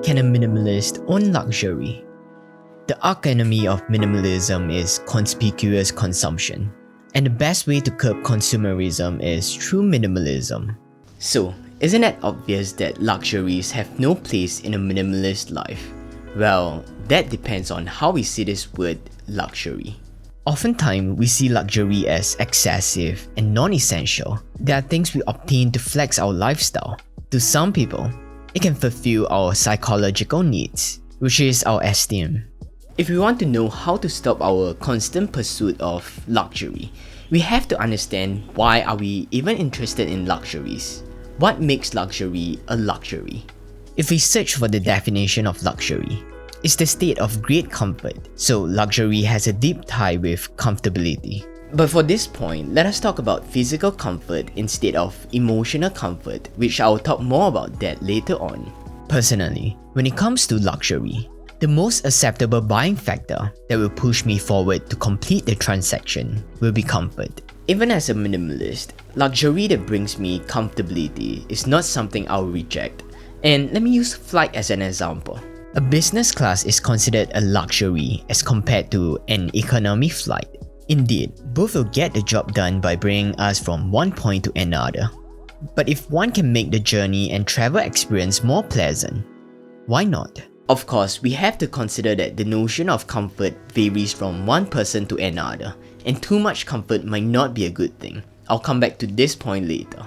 Can a minimalist own luxury? The archenemy of minimalism is conspicuous consumption, and the best way to curb consumerism is through minimalism. So, isn't it obvious that luxuries have no place in a minimalist life? Well, that depends on how we see this word luxury. Oftentimes, we see luxury as excessive and non-essential. There are things we obtain to flex our lifestyle. To some people, it can fulfill our psychological needs, which is our esteem. If we want to know how to stop our constant pursuit of luxury, we have to understand why are we even interested in luxuries? What makes luxury a luxury? If we search for the definition of luxury, it's the state of great comfort, so luxury has a deep tie with comfortability. But for this point, let us talk about physical comfort instead of emotional comfort, which I'll talk more about that later on. Personally, when it comes to luxury, the most acceptable buying factor that will push me forward to complete the transaction will be comfort. Even as a minimalist, luxury that brings me comfortability is not something I'll reject. And let me use flight as an example. A business class is considered a luxury as compared to an economy flight. Indeed, both will get the job done by bringing us from one point to another. But if one can make the journey and travel experience more pleasant, why not? Of course, we have to consider that the notion of comfort varies from one person to another, and too much comfort might not be a good thing. I'll come back to this point later.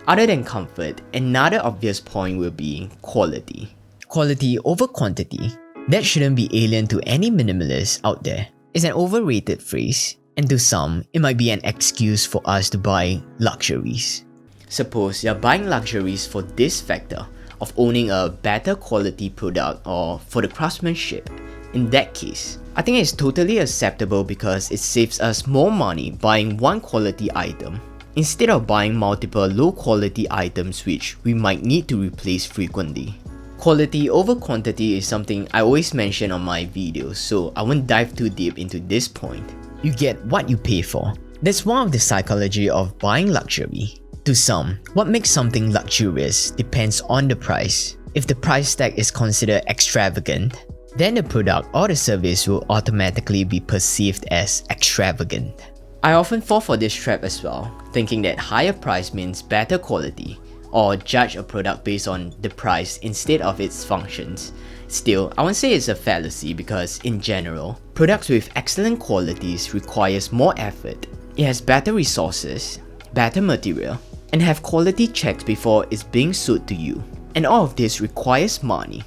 Other than comfort, another obvious point will be quality. Quality over quantity. That shouldn't be alien to any minimalist out there. It's an overrated phrase, and to some, it might be an excuse for us to buy luxuries. Suppose you're buying luxuries for this factor of owning a better quality product or for the craftsmanship. In that case, I think it's totally acceptable because it saves us more money buying one quality item instead of buying multiple low quality items which we might need to replace frequently. Quality over quantity is something I always mention on my videos, so I won't dive too deep into this point. You get what you pay for. That's one of the psychology of buying luxury. To some, what makes something luxurious depends on the price. If the price tag is considered extravagant, then the product or the service will automatically be perceived as extravagant. I often fall for this trap as well, thinking that higher price means better quality, or judge a product based on the price instead of its functions. Still, I won't say it's a fallacy because in general, products with excellent qualities requires more effort. It has better resources, better material, and have quality checks before it's being sold to you. And all of this requires money.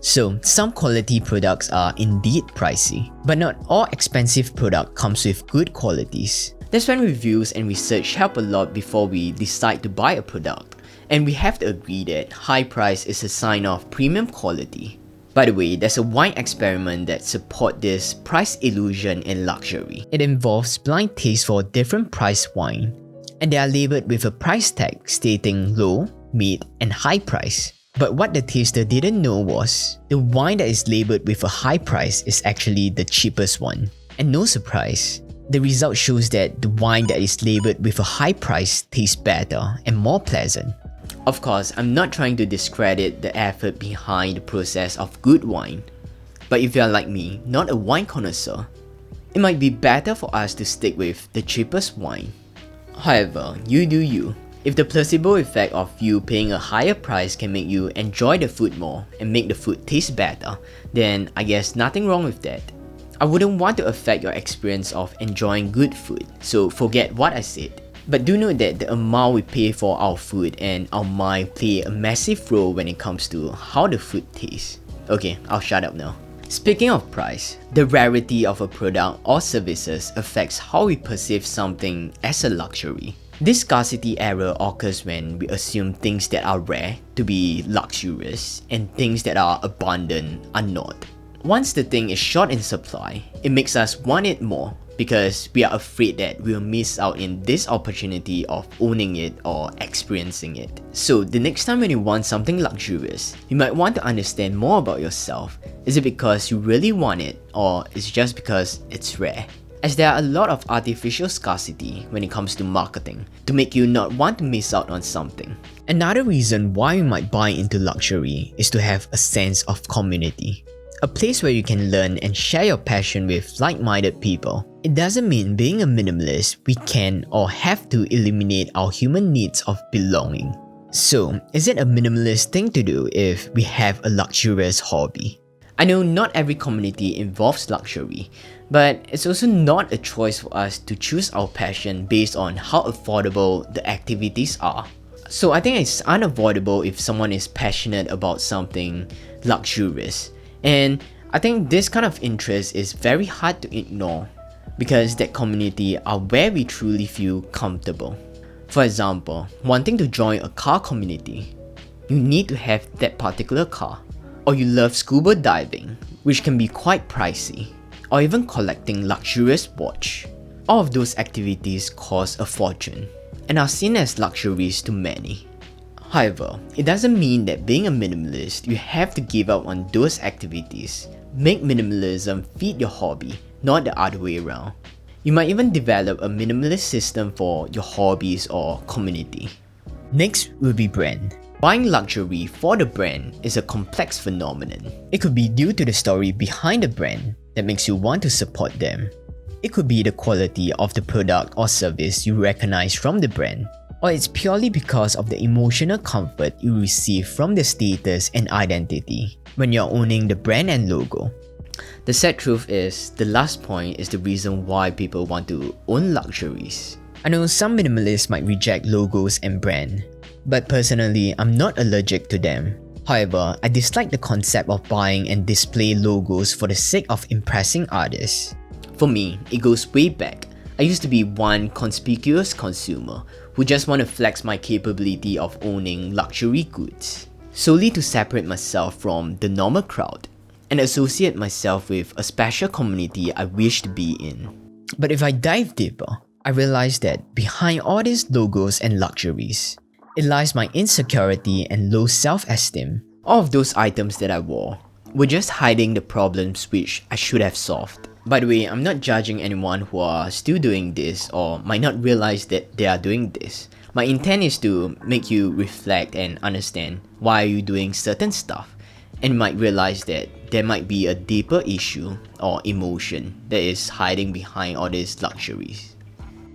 So, some quality products are indeed pricey, but not all expensive product comes with good qualities. That's when reviews and research help a lot before we decide to buy a product. And we have to agree that high price is a sign of premium quality. By the way, there's a wine experiment that supports this price illusion in luxury. It involves blind taste for different price wine, and they are labeled with a price tag stating low, mid, and high price. But what the taster didn't know was, the wine that is labeled with a high price is actually the cheapest one. And no surprise, the result shows that the wine that is labeled with a high price tastes better and more pleasant. Of course, I'm not trying to discredit the effort behind the process of good wine. But if you're like me, not a wine connoisseur, it might be better for us to stick with the cheapest wine. However, you do you. If the placebo effect of you paying a higher price can make you enjoy the food more and make the food taste better, then I guess nothing wrong with that. I wouldn't want to affect your experience of enjoying good food, so forget what I said. But do note that the amount we pay for our food and our mind play a massive role when it comes to how the food tastes. Okay, I'll shut up now. Speaking of price, the rarity of a product or services affects how we perceive something as a luxury. This scarcity error occurs when we assume things that are rare to be luxurious and things that are abundant are not. Once the thing is short in supply, it makes us want it more because we are afraid that we'll miss out in this opportunity of owning it or experiencing it. So the next time when you want something luxurious, you might want to understand more about yourself. Is it because you really want it, or is it just because it's rare? as there are a lot of artificial scarcity when it comes to marketing to make you not want to miss out on something. Another reason why you might buy into luxury is to have a sense of community. A place where you can learn and share your passion with like-minded people. It doesn't mean being a minimalist we can or have to eliminate our human needs of belonging. So, is it a minimalist thing to do if we have a luxurious hobby? I know not every community involves luxury, but it's also not a choice for us to choose our passion based on how affordable the activities are. So I think it's unavoidable if someone is passionate about something luxurious. And I think this kind of interest is very hard to ignore because that community are where we truly feel comfortable. For example, wanting to join a car community, you need to have that particular car. Or you love scuba diving, which can be quite pricey. Or even collecting luxurious watch. All of those activities cost a fortune and are seen as luxuries to many. However, it doesn't mean that being a minimalist, you have to give up on those activities. Make minimalism feed your hobby, not the other way around. You might even develop a minimalist system for your hobbies or community. Next will be brand. Buying luxury for the brand is a complex phenomenon. It could be due to the story behind the brand that makes you want to support them. It could be the quality of the product or service you recognize from the brand, or it's purely because of the emotional comfort you receive from the status and identity when you're owning the brand and logo. The sad truth is, the last point is the reason why people want to own luxuries. I know some minimalists might reject logos and brand, but personally, I'm not allergic to them. However, I dislike the concept of buying and display logos for the sake of impressing others. For me, it goes way back. I used to be one conspicuous consumer who just want to flex my capability of owning luxury goods, solely to separate myself from the normal crowd and associate myself with a special community I wish to be in. But if I dive deeper, I realized that behind all these logos and luxuries, it lies my insecurity and low self-esteem. All of those items that I wore were just hiding the problems which I should have solved. By the way, I'm not judging anyone who are still doing this or might not realize that they are doing this. My intent is to make you reflect and understand why are you doing certain stuff, and you might realize that there might be a deeper issue or emotion that is hiding behind all these luxuries.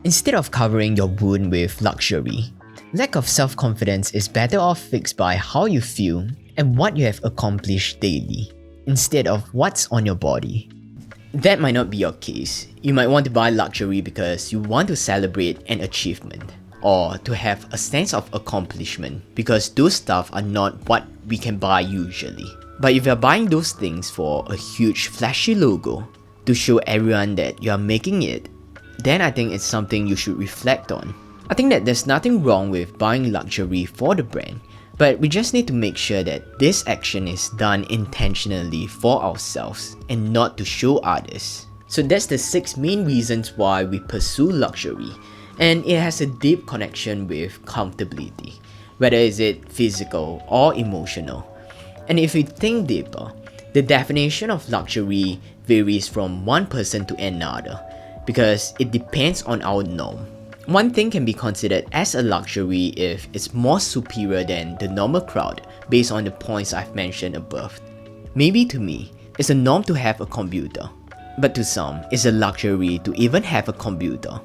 Instead of covering your wound with luxury, lack of self-confidence is better off fixed by how you feel and what you have accomplished daily, instead of what's on your body. That might not be your case. You might want to buy luxury because you want to celebrate an achievement, or to have a sense of accomplishment because those stuff are not what we can buy usually. But if you're buying those things for a huge flashy logo to show everyone that you are making it, then I think it's something you should reflect on. I think that there's nothing wrong with buying luxury for the brand, but we just need to make sure that this action is done intentionally for ourselves and not to show others. So that's the 6 main reasons why we pursue luxury, and it has a deep connection with comfortability, whether is it physical or emotional. And if we think deeper, the definition of luxury varies from one person to another because it depends on our norm. One thing can be considered as a luxury if it's more superior than the normal crowd based on the points I've mentioned above. Maybe to me, it's a norm to have a computer, but to some, it's a luxury to even have a computer.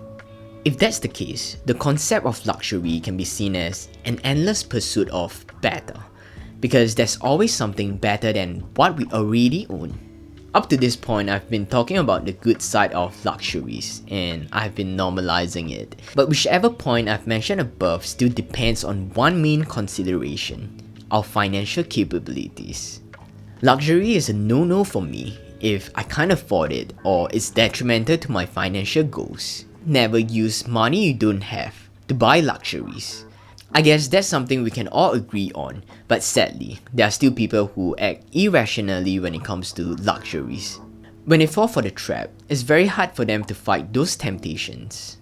If that's the case, the concept of luxury can be seen as an endless pursuit of better, because there's always something better than what we already own. Up to this point, I've been talking about the good side of luxuries, and I've been normalizing it. But whichever point I've mentioned above still depends on one main consideration: our financial capabilities. Luxury is a no-no for me if I can't afford it or it's detrimental to my financial goals. Never use money you don't have to buy luxuries. I guess that's something we can all agree on, but sadly, there are still people who act irrationally when it comes to luxuries. When they fall for the trap, it's very hard for them to fight those temptations,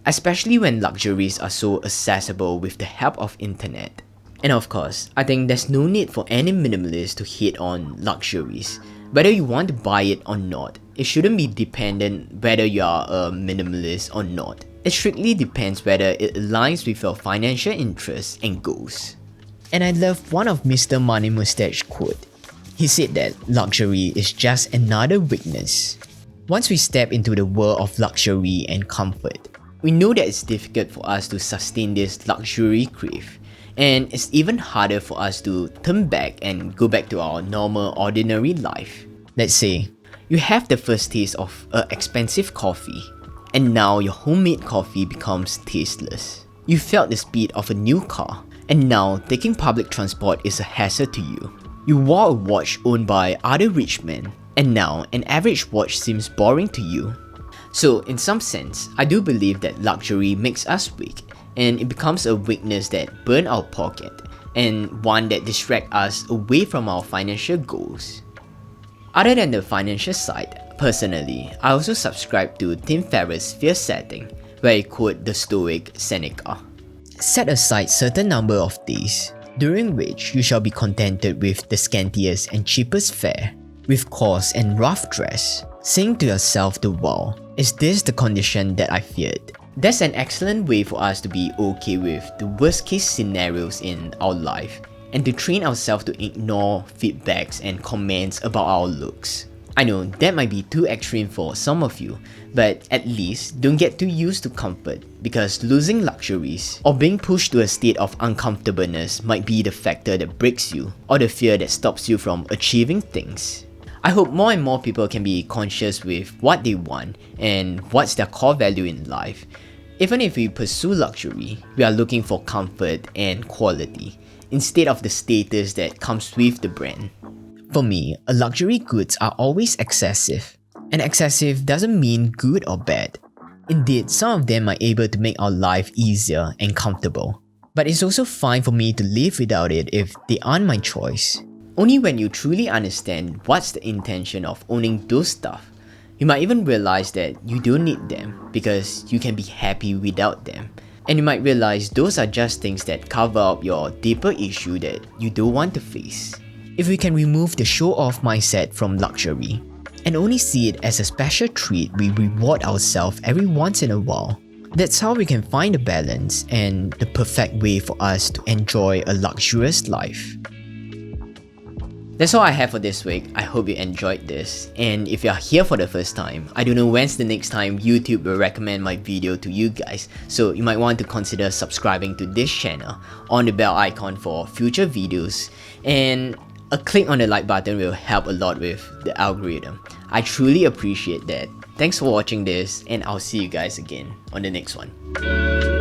especially when luxuries are so accessible with the help of internet. And of course, I think there's no need for any minimalist to hate on luxuries. Whether you want to buy it or not, it shouldn't be dependent whether you are a minimalist or not. It strictly depends whether it aligns with your financial interests and goals. And I love one of Mr. Money Mustache quote. He said that luxury is just another weakness. Once we step into the world of luxury and comfort, we know that it's difficult for us to sustain this luxury crave, and it's even harder for us to turn back and go back to our normal, ordinary life. Let's say, you have the first taste of an expensive coffee, and now your homemade coffee becomes tasteless. You felt the speed of a new car, and now taking public transport is a hassle to you. You wore a watch owned by other rich men, and now an average watch seems boring to you. So in some sense, I do believe that luxury makes us weak, and it becomes a weakness that burns our pocket, and one that distracts us away from our financial goals. Other than the financial side, personally, I also subscribe to Tim Ferriss's fear setting, where he quotes the Stoic Seneca. Set aside certain number of days, during which you shall be contented with the scantiest and cheapest fare, with coarse and rough dress, saying to yourself the while, is this the condition that I feared? That's an excellent way for us to be okay with the worst case scenarios in our life, and to train ourselves to ignore feedbacks and comments about our looks. I know that might be too extreme for some of you, but at least don't get too used to comfort, because losing luxuries or being pushed to a state of uncomfortableness might be the factor that breaks you, or the fear that stops you from achieving things. I hope more and more people can be conscious with what they want and what's their core value in life. Even if we pursue luxury, we are looking for comfort and quality, instead of the status that comes with the brand. For me, luxury goods are always excessive. And excessive doesn't mean good or bad. Indeed, some of them are able to make our life easier and comfortable. But it's also fine for me to live without it if they aren't my choice. Only when you truly understand what's the intention of owning those stuff, you might even realize that you don't need them because you can be happy without them. And you might realize those are just things that cover up your deeper issue that you don't want to face. If we can remove the show-off mindset from luxury and only see it as a special treat we reward ourselves every once in a while, that's how we can find a balance and the perfect way for us to enjoy a luxurious life. That's all I have for this week. I hope you enjoyed this. And if you're here for the first time, I don't know when's the next time YouTube will recommend my video to you guys. So you might want to consider subscribing to this channel, on the bell icon for future videos, and a click on the like button will help a lot with the algorithm. I truly appreciate that. Thanks for watching this, and I'll see you guys again on the next one.